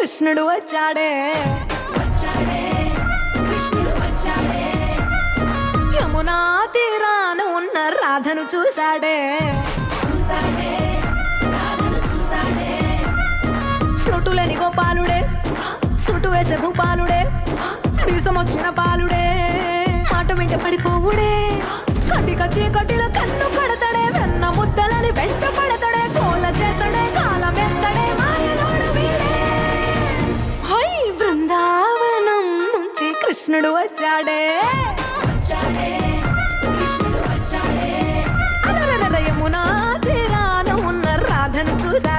కృష్ణుడు వచ్చాడే యమునా తీరాన ఉన్న రాధను చూశాడే ఫ్లూటులేని గోపాలుడే సుటు వేసే భూపాలుడే మీసం వచ్చిన పాలుడే మాట వెంట పడిపోవుడే కటిక చీకటిలో కన్ను పడతాడే వెన్న ముద్దలని వెంట పడతాడే కోల చేస్తాడే కాలం వేస్తాడే మాయలోడు వీడే హై బృందావనం నుంచి కృష్ణుడు వచ్చాడే యమునా తీరాన ఉన్న రాధను చూశాడే